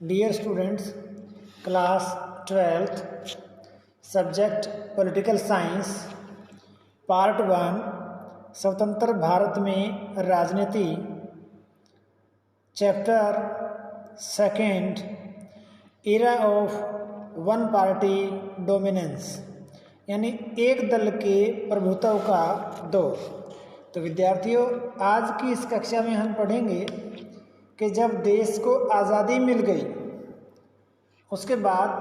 Dear students, class 12th, subject Political Science, Part 1, स्वतंत्र भारत में राजनीति, chapter 2, era of one party dominance, यानी एक दल के प्रभुत्व का दौर। तो विद्यार्थियों, आज की इस कक्षा में हम पढ़ेंगे कि जब देश को आज़ादी मिल गई, उसके बाद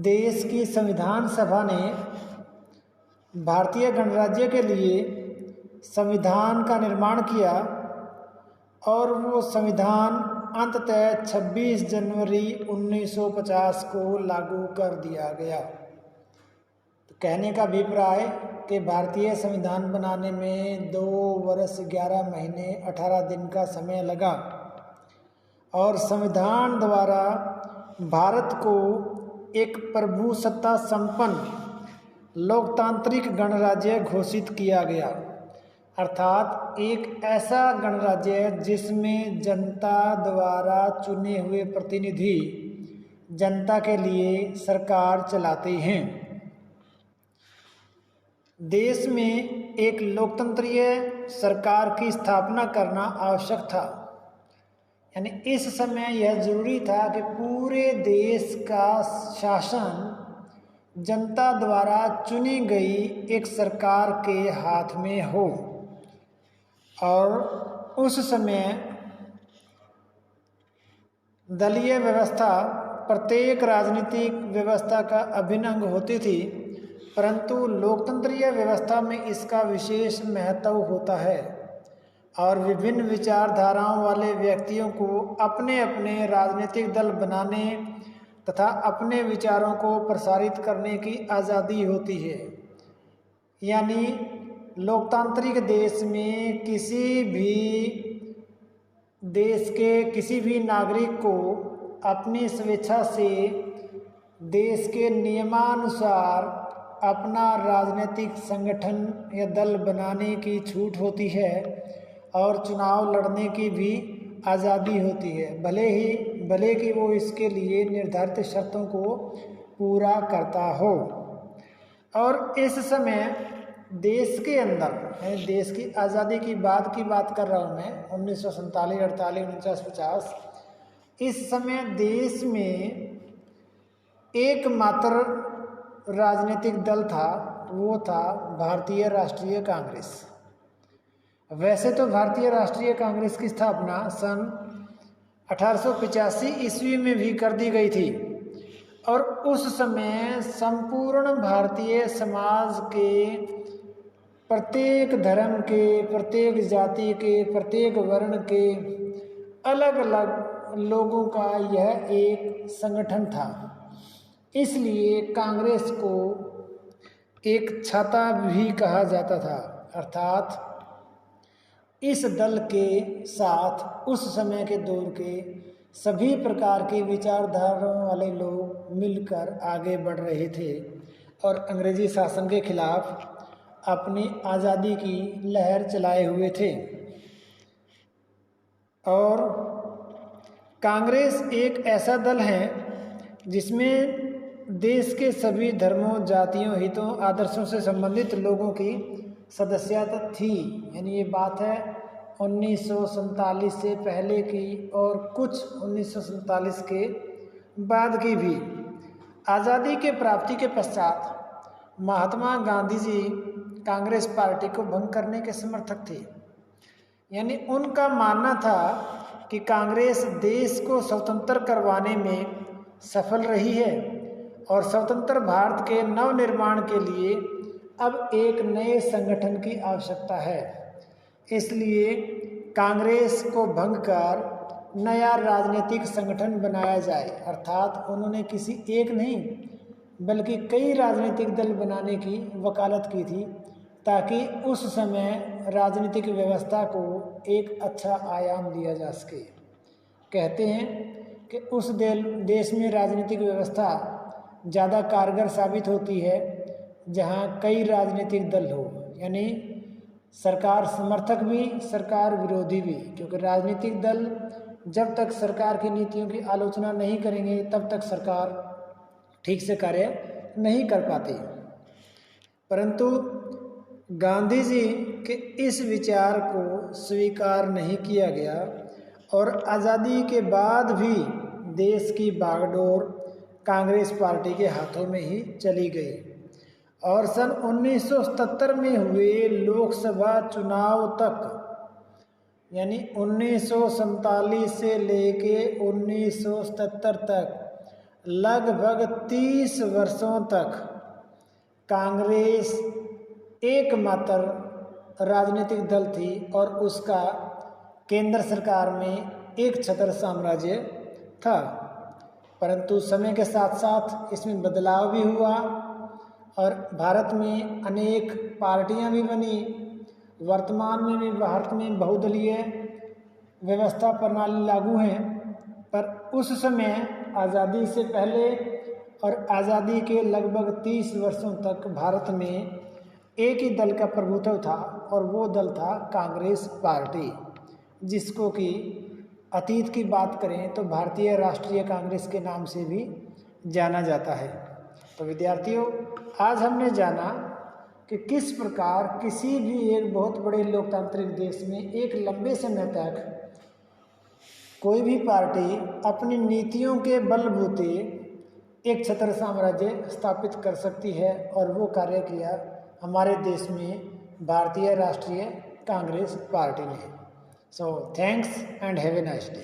देश की संविधान सभा ने भारतीय गणराज्य के लिए संविधान का निर्माण किया और वो संविधान अंततः 26 जनवरी 1950 को लागू कर दिया गया। तो कहने का अभिप्राय कि भारतीय संविधान बनाने में 2 वर्ष 11 महीने 18 दिन का समय लगा और संविधान द्वारा भारत को एक प्रभुसत्ता संपन्न लोकतांत्रिक गणराज्य घोषित किया गया, अर्थात एक ऐसा गणराज्य जिसमें जनता द्वारा चुने हुए प्रतिनिधि जनता के लिए सरकार चलाते हैं। देश में एक लोकतंत्रीय सरकार की स्थापना करना आवश्यक था, यानी इस समय यह जरूरी था कि पूरे देश का शासन जनता द्वारा चुनी गई एक सरकार के हाथ में हो। और उस समय दलीय व्यवस्था प्रत्येक राजनीतिक व्यवस्था का अभिन्न अंग होती थी, परंतु लोकतंत्रीय व्यवस्था में इसका विशेष महत्व होता है और विभिन्न विचारधाराओं वाले व्यक्तियों को अपने अपने राजनीतिक दल बनाने तथा अपने विचारों को प्रसारित करने की आज़ादी होती है। यानी लोकतांत्रिक देश में किसी भी देश के किसी भी नागरिक को अपनी स्वेच्छा से देश के नियमानुसार अपना राजनीतिक संगठन या दल बनाने की छूट होती है और चुनाव लड़ने की भी आज़ादी होती है, भले कि वो इसके लिए निर्धारित शर्तों को पूरा करता हो। और इस समय देश के अंदर, देश की आज़ादी की बात कर रहा हूँ मैं, 1947, 48, 49, 50, इस समय देश में एकमात्र राजनीतिक दल था, वो था भारतीय राष्ट्रीय कांग्रेस। वैसे तो भारतीय राष्ट्रीय कांग्रेस की स्थापना सन 1885 ईस्वी में भी कर दी गई थी और उस समय संपूर्ण भारतीय समाज के प्रत्येक धर्म के, प्रत्येक जाति के, प्रत्येक वर्ण के अलग अलग लोगों का यह एक संगठन था। इसलिए कांग्रेस को एक छाता भी कहा जाता था, अर्थात इस दल के साथ उस समय के दौर के सभी प्रकार के विचारधाराओं वाले लोग मिलकर आगे बढ़ रहे थे और अंग्रेजी शासन के खिलाफ अपनी आज़ादी की लहर चलाए हुए थे। और कांग्रेस एक ऐसा दल है जिसमें देश के सभी धर्मों, जातियों, हितों, आदर्शों से संबंधित लोगों की सदस्यता थी। यानी ये बात है 1947 से पहले की और कुछ 1947 के बाद की भी। आज़ादी के प्राप्ति के पश्चात महात्मा गांधी जी कांग्रेस पार्टी को भंग करने के समर्थक थे। यानी उनका मानना था कि कांग्रेस देश को स्वतंत्र करवाने में सफल रही है और स्वतंत्र भारत के नवनिर्माण के लिए अब एक नए संगठन की आवश्यकता है। इसलिए कांग्रेस को भंग कर नया राजनीतिक संगठन बनाया जाए, अर्थात उन्होंने किसी एक नहीं बल्कि कई राजनीतिक दल बनाने की वकालत की थी ताकि उस समय राजनीतिक व्यवस्था को एक अच्छा आयाम दिया जा सके। कहते हैं कि उस देश में राजनीतिक व्यवस्था ज़्यादा कारगर साबित होती है जहाँ कई राजनीतिक दल हो, यानी सरकार समर्थक भी, सरकार विरोधी भी, क्योंकि राजनीतिक दल जब तक सरकार की नीतियों की आलोचना नहीं करेंगे तब तक सरकार ठीक से कार्य नहीं कर पाती। परंतु गांधी जी के इस विचार को स्वीकार नहीं किया गया और आज़ादी के बाद भी देश की बागडोर कांग्रेस पार्टी के हाथों में ही चली गई और सन 1977 में हुए लोकसभा चुनाव तक, यानी 1947 से लेके 1977 तक लगभग 30 वर्षों तक कांग्रेस एकमात्र राजनीतिक दल थी और उसका केंद्र सरकार में एक छत्र साम्राज्य था। परंतु समय के साथ साथ इसमें बदलाव भी हुआ और भारत में अनेक पार्टियां भी बनी। वर्तमान में भी भारत में बहुदलीय व्यवस्था प्रणाली लागू है, पर उस समय आज़ादी से पहले और आज़ादी के लगभग 30 वर्षों तक भारत में एक ही दल का प्रभुत्व था और वो दल था कांग्रेस पार्टी, जिसको कि अतीत की बात करें तो भारतीय राष्ट्रीय कांग्रेस के नाम से भी जाना जाता है। तो विद्यार्थियों, आज हमने जाना कि किस प्रकार किसी भी एक बहुत बड़े लोकतांत्रिक देश में एक लंबे समय तक कोई भी पार्टी अपनी नीतियों के बलबूते एक छत्र साम्राज्य स्थापित कर सकती है और वो कार्य किया हमारे देश में भारतीय राष्ट्रीय कांग्रेस पार्टी ने। So thanks and have a nice day.